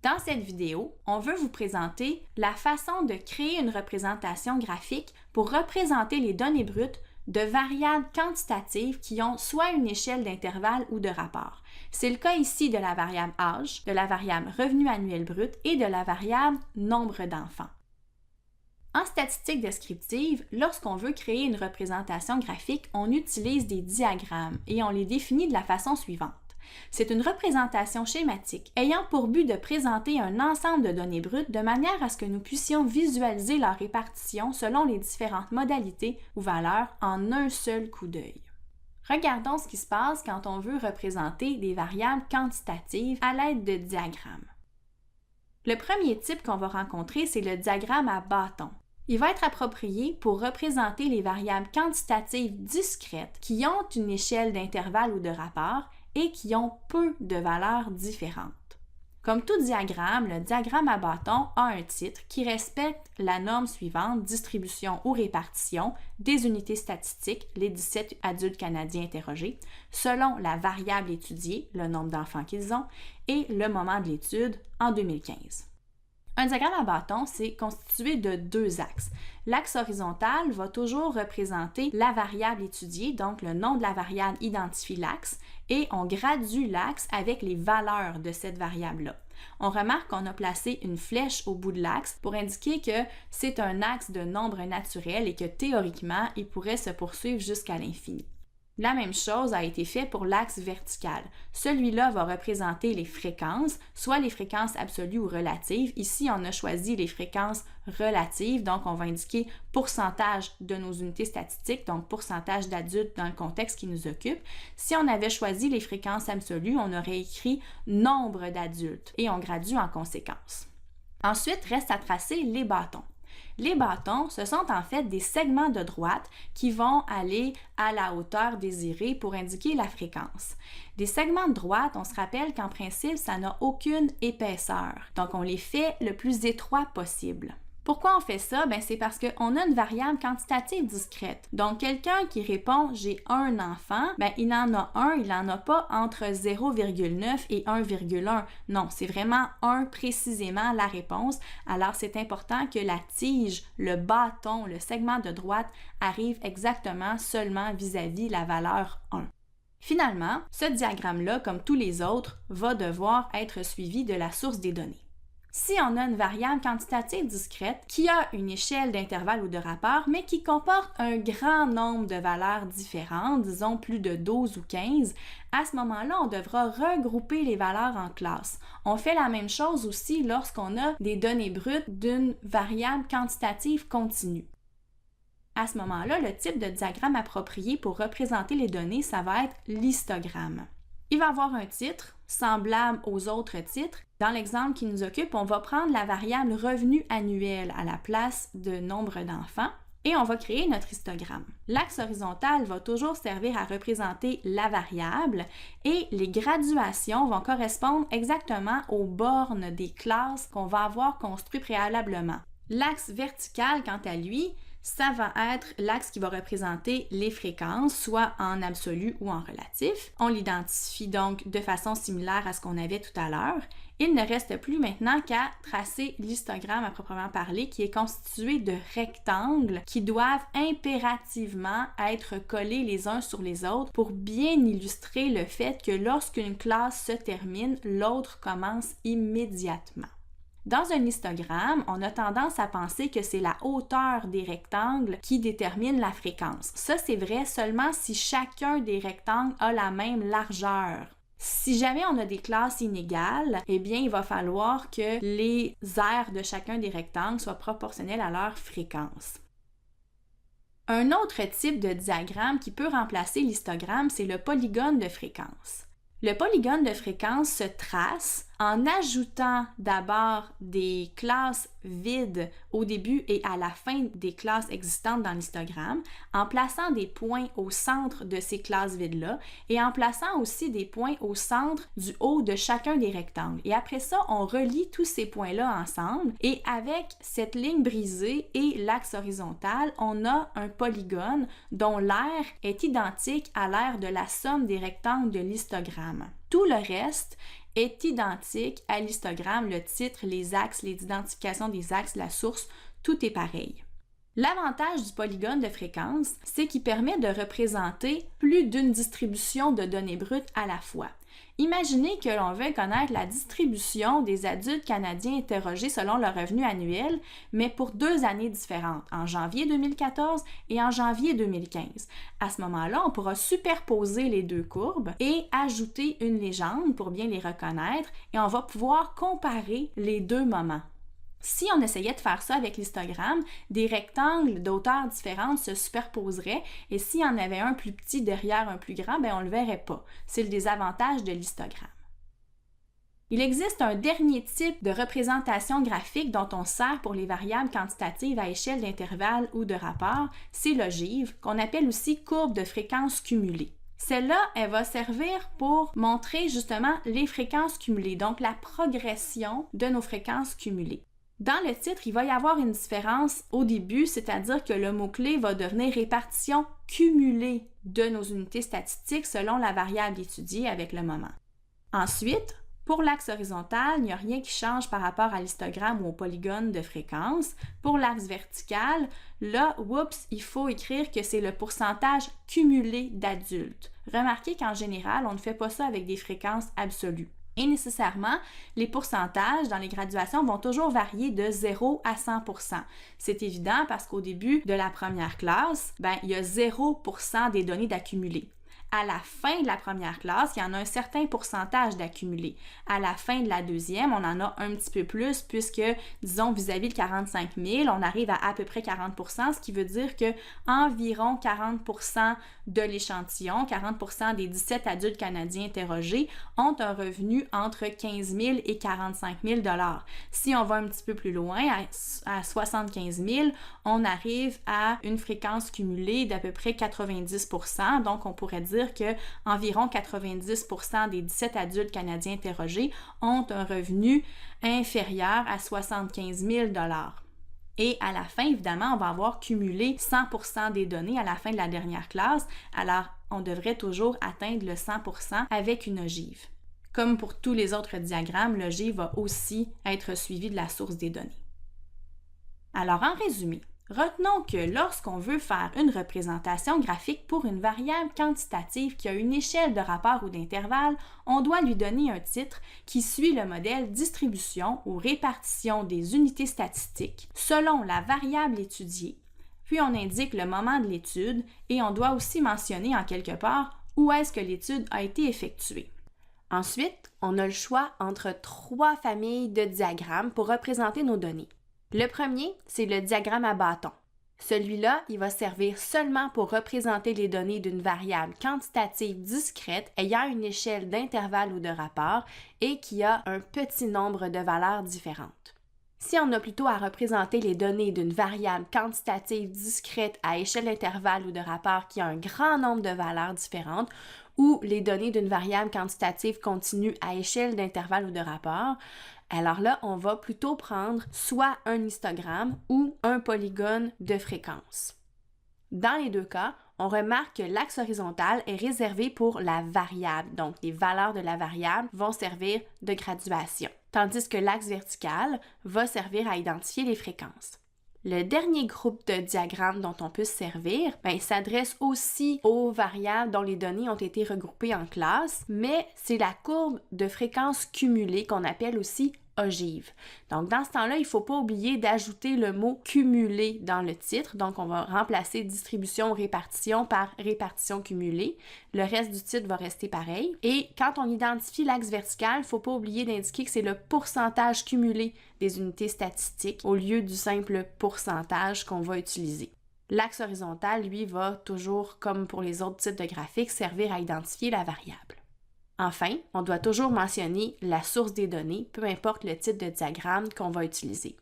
Dans cette vidéo, on veut vous présenter la façon de créer une représentation graphique pour représenter les données brutes de variables quantitatives qui ont soit une échelle d'intervalle ou de rapport. C'est le cas ici de la variable âge, de la variable revenu annuel brut et de la variable nombre d'enfants. En statistique descriptive, lorsqu'on veut créer une représentation graphique, on utilise des diagrammes et on les définit de la façon suivante. C'est une représentation schématique ayant pour but de présenter un ensemble de données brutes de manière à ce que nous puissions visualiser leur répartition selon les différentes modalités ou valeurs en un seul coup d'œil. Regardons ce qui se passe quand on veut représenter des variables quantitatives à l'aide de diagrammes. Le premier type qu'on va rencontrer, c'est le diagramme à bâton. Il va être approprié pour représenter les variables quantitatives discrètes qui ont une échelle d'intervalle ou de rapport et qui ont peu de valeurs différentes. Comme tout diagramme, le diagramme à bâton a un titre qui respecte la norme suivante, distribution ou répartition des unités statistiques, les 17 adultes canadiens interrogés, selon la variable étudiée, le nombre d'enfants qu'ils ont, et le moment de l'étude en 2015. Un diagramme à bâton, c'est constitué de deux axes. L'axe horizontal va toujours représenter la variable étudiée, donc le nom de la variable identifie l'axe, et on gradue l'axe avec les valeurs de cette variable-là. On remarque qu'on a placé une flèche au bout de l'axe pour indiquer que c'est un axe de nombre naturel et que théoriquement, il pourrait se poursuivre jusqu'à l'infini. La même chose a été faite pour l'axe vertical. Celui-là va représenter les fréquences, soit les fréquences absolues ou relatives. Ici, on a choisi les fréquences relatives, donc on va indiquer pourcentage de nos unités statistiques, donc pourcentage d'adultes dans le contexte qui nous occupe. Si on avait choisi les fréquences absolues, on aurait écrit nombre d'adultes et on gradue en conséquence. Ensuite, reste à tracer les bâtons. Les bâtons, ce sont en fait des segments de droite qui vont aller à la hauteur désirée pour indiquer la fréquence. Des segments de droite, on se rappelle qu'en principe, ça n'a aucune épaisseur. Donc, on les fait le plus étroit possible. Pourquoi on fait ça? C'est parce qu'on a une variable quantitative discrète. Donc, quelqu'un qui répond « j'ai un enfant », il en a un, il n'en a pas entre 0,9 et 1,1. Non, c'est vraiment 1 précisément la réponse. Alors, c'est important que la tige, le bâton, le segment de droite arrive exactement seulement vis-à-vis la valeur 1. Finalement, ce diagramme-là, comme tous les autres, va devoir être suivi de la source des données. Si on a une variable quantitative discrète qui a une échelle d'intervalle ou de rapport, mais qui comporte un grand nombre de valeurs différentes, disons plus de 12 ou 15, à ce moment-là, on devra regrouper les valeurs en classes. On fait la même chose aussi lorsqu'on a des données brutes d'une variable quantitative continue. À ce moment-là, le type de diagramme approprié pour représenter les données, ça va être l'histogramme. Il va avoir un titre semblable aux autres titres. Dans l'exemple qui nous occupe, on va prendre la variable revenu annuel à la place de nombre d'enfants et on va créer notre histogramme. L'axe horizontal va toujours servir à représenter la variable et les graduations vont correspondre exactement aux bornes des classes qu'on va avoir construites préalablement. L'axe vertical, quant à lui, ça va être l'axe qui va représenter les fréquences, soit en absolu ou en relatif. On l'identifie donc de façon similaire à ce qu'on avait tout à l'heure. Il ne reste plus maintenant qu'à tracer l'histogramme à proprement parler, qui est constitué de rectangles qui doivent impérativement être collés les uns sur les autres pour bien illustrer le fait que lorsqu'une classe se termine, l'autre commence immédiatement. Dans un histogramme, on a tendance à penser que c'est la hauteur des rectangles qui détermine la fréquence. Ça, c'est vrai seulement si chacun des rectangles a la même largeur. Si jamais on a des classes inégales, il va falloir que les aires de chacun des rectangles soient proportionnelles à leur fréquence. Un autre type de diagramme qui peut remplacer l'histogramme, c'est le polygone de fréquence. Le polygone de fréquence se trace en ajoutant d'abord des classes vides au début et à la fin des classes existantes dans l'histogramme, en plaçant des points au centre de ces classes vides-là et en plaçant aussi des points au centre du haut de chacun des rectangles. Et après ça, on relie tous ces points-là ensemble et avec cette ligne brisée et l'axe horizontal, on a un polygone dont l'aire est identique à l'aire de la somme des rectangles de l'histogramme. Tout le reste est identique à l'histogramme, le titre, les axes, les identifications des axes, la source, tout est pareil. L'avantage du polygone de fréquence, c'est qu'il permet de représenter plus d'une distribution de données brutes à la fois. Imaginez que l'on veut connaître la distribution des adultes canadiens interrogés selon leur revenu annuel, mais pour 2 années différentes, en janvier 2014 et en janvier 2015. À ce moment-là, on pourra superposer les 2 courbes et ajouter une légende pour bien les reconnaître et on va pouvoir comparer les 2 moments. Si on essayait de faire ça avec l'histogramme, des rectangles d'auteurs différentes se superposeraient et s'il y en avait un plus petit derrière un plus grand, on ne le verrait pas. C'est le désavantage de l'histogramme. Il existe un dernier type de représentation graphique dont on sert pour les variables quantitatives à échelle d'intervalle ou de rapport, c'est l'ogive, qu'on appelle aussi courbe de fréquence cumulée. Celle-là, elle va servir pour montrer justement les fréquences cumulées, donc la progression de nos fréquences cumulées. Dans le titre, il va y avoir une différence au début, c'est-à-dire que le mot-clé va devenir répartition cumulée de nos unités statistiques selon la variable étudiée avec le moment. Ensuite, pour l'axe horizontal, il n'y a rien qui change par rapport à l'histogramme ou au polygone de fréquence. Pour l'axe vertical, là, il faut écrire que c'est le pourcentage cumulé d'adultes. Remarquez qu'en général, on ne fait pas ça avec des fréquences absolues. Et nécessairement, les pourcentages dans les graduations vont toujours varier de 0 à 100%. C'est évident parce qu'au début de la première classe, il y a 0% des données d'accumuler. À la fin de la première classe, il y en a un certain pourcentage d'accumulés. À la fin de la deuxième, on en a un petit peu plus puisque, disons, vis-à-vis de 45 000, on arrive à peu près 40%, ce qui veut dire que environ 40% de l'échantillon, 40% des 17 adultes canadiens interrogés ont un revenu entre 15 000 et 45 000 $. Si on va un petit peu plus loin, à 75 000, on arrive à une fréquence cumulée d'à peu près 90%, donc on pourrait dire que environ 90% des 17 adultes canadiens interrogés ont un revenu inférieur à 75 000 $. Et à la fin, évidemment, on va avoir cumulé 100% des données à la fin de la dernière classe, alors on devrait toujours atteindre le 100% avec une ogive. Comme pour tous les autres diagrammes, l'ogive va aussi être suivie de la source des données. Alors, en résumé, retenons que lorsqu'on veut faire une représentation graphique pour une variable quantitative qui a une échelle de rapport ou d'intervalle, on doit lui donner un titre qui suit le modèle distribution ou répartition des unités statistiques selon la variable étudiée, puis on indique le moment de l'étude et on doit aussi mentionner en quelque part où est-ce que l'étude a été effectuée. Ensuite, on a le choix entre 3 familles de diagrammes pour représenter nos données. Le premier, c'est le diagramme à bâton. Celui-là, il va servir seulement pour représenter les données d'une variable quantitative discrète ayant une échelle d'intervalle ou de rapport et qui a un petit nombre de valeurs différentes. Si on a plutôt à représenter les données d'une variable quantitative discrète à échelle d'intervalle ou de rapport qui a un grand nombre de valeurs différentes, ou les données d'une variable quantitative continue à échelle d'intervalle ou de rapport, alors là, on va plutôt prendre soit un histogramme ou un polygone de fréquence. Dans les 2 cas, on remarque que l'axe horizontal est réservé pour la variable, donc les valeurs de la variable vont servir de graduation, tandis que l'axe vertical va servir à identifier les fréquences. Le dernier groupe de diagrammes dont on peut se servir, s'adresse aussi aux variables dont les données ont été regroupées en classes, mais c'est la courbe de fréquence cumulée qu'on appelle aussi ogive. Donc, dans ce temps-là, il ne faut pas oublier d'ajouter le mot cumulé dans le titre. Donc, on va remplacer distribution répartition par répartition cumulée. Le reste du titre va rester pareil. Et quand on identifie l'axe vertical, il ne faut pas oublier d'indiquer que c'est le pourcentage cumulé des unités statistiques au lieu du simple pourcentage qu'on va utiliser. L'axe horizontal, lui, va toujours, comme pour les autres types de graphiques, servir à identifier la variable. Enfin, on doit toujours mentionner la source des données, peu importe le type de diagramme qu'on va utiliser.